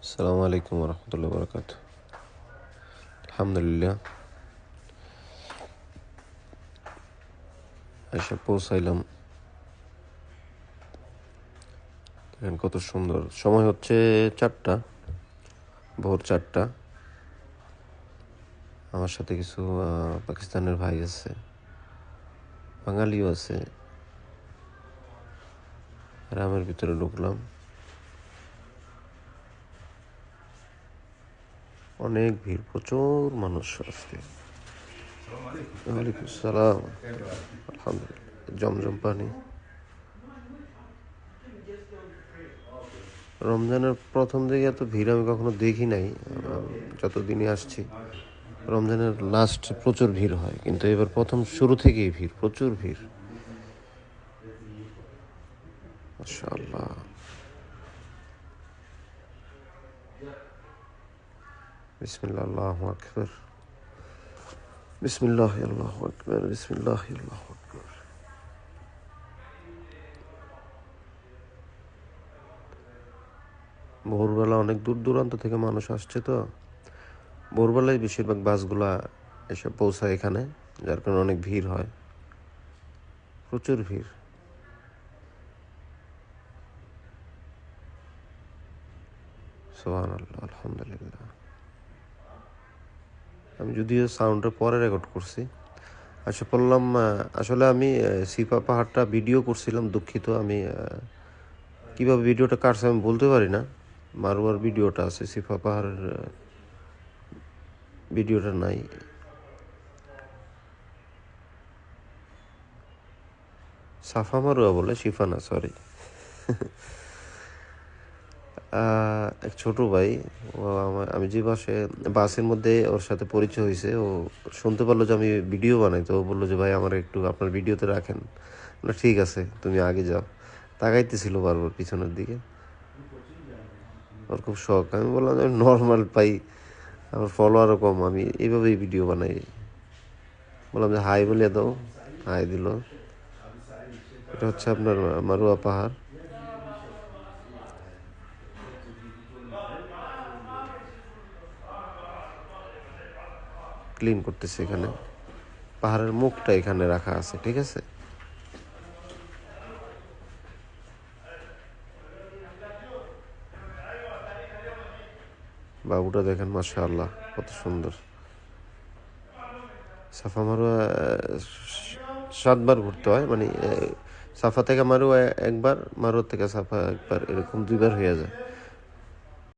আসসালামু আলাইকুম রহমতুল্লাহ বরকাত। আলহামদুলিল্লাহ এসে পৌঁছাইলাম। দেখেন কত সুন্দর। সময় হচ্ছে 4টা, ভোর 4টা। আমার সাথে কিছু পাকিস্তানের ভাই আছে, বাঙালিও আছে। গ্রামের ভিতরে ঢুকলাম, অনেক ভিড়, প্রচুর মানুষ আজকে। ওয়ালাইকুম সালাম। আলহামদুলিল্লাহ, জমজম পানি। রমজানের প্রথম দিকে এত ভিড় আমি কখনো দেখি নাই, যতদিনই আসছি। রমজানের লাস্ট প্রচুর ভিড় হয়, কিন্তু এবার প্রথম শুরু থেকেই ভিড়, প্রচুর ভিড়। মাশাআল্লাহ। বিসমিল্লাহ, আল্লাহু আকবার। বিসমিল্লাহ, আল্লাহু আকবার। বিসমিল্লাহ, আল্লাহু আকবার। ভোরবেলা অনেক দূর দূরান্ত থেকে মানুষ আসছে, তো ভোরবেলায় বেশিরভাগ বাসগুলা এসে পৌঁছায় এখানে, যার কারণে অনেক ভিড় হয়, প্রচুর ভিড়। সুবহানাল্লাহ, আলহামদুলিল্লাহ। আমি যদিও সাউন্ডটা পরে রেকর্ড করছি। আচ্ছা, বললাম, আসলে আমি সিপা পাহাড়টা ভিডিও করছিলাম। দুঃখিত, আমি কীভাবে ভিডিওটা কাটছে আমি বলতে পারি না। মারোয়ার ভিডিওটা আছে, সিপা পাহাড়ের ভিডিওটা নাই। সাফা মারুয়া বলে, শিফা না, সরি। এক ছোট ভাই, ও আমি যে বাসের মধ্যে ওর সাথে পরিচয় হয়েছে। ও শুনতে পারলো যে আমি ভিডিও বানাই, তো ও বললো যে ভাই আমার একটু আপনার ভিডিওতে রাখেন। না, ঠিক আছে, তুমি আগে যাও। তাকাইতেছিল বারবার পিছনের দিকে, ওর খুব শখ। আমি বললাম যে নর্মাল পাই, আমার ফলোয়ারও কম, আমি এইভাবেই ভিডিও বানাই। বললাম যে হাই বলে দাও, হাই দিল। এটা হচ্ছে আপনার মারুয়া পাহাড়। ক্লিন করতেছে এখানে, পাহাড়ের মুখটা এখানে রাখা আছে, ঠিক আছে। বাবুটা দেখেন, মাশাআল্লাহ, কত সুন্দর। সাফা মারোয়া 7বার ঘুরতে হয়, মানে সাফা থেকে মারোয়া একবার, মারোয়া থেকে সাফা একবার, এরকম 2বার হয়ে যায়।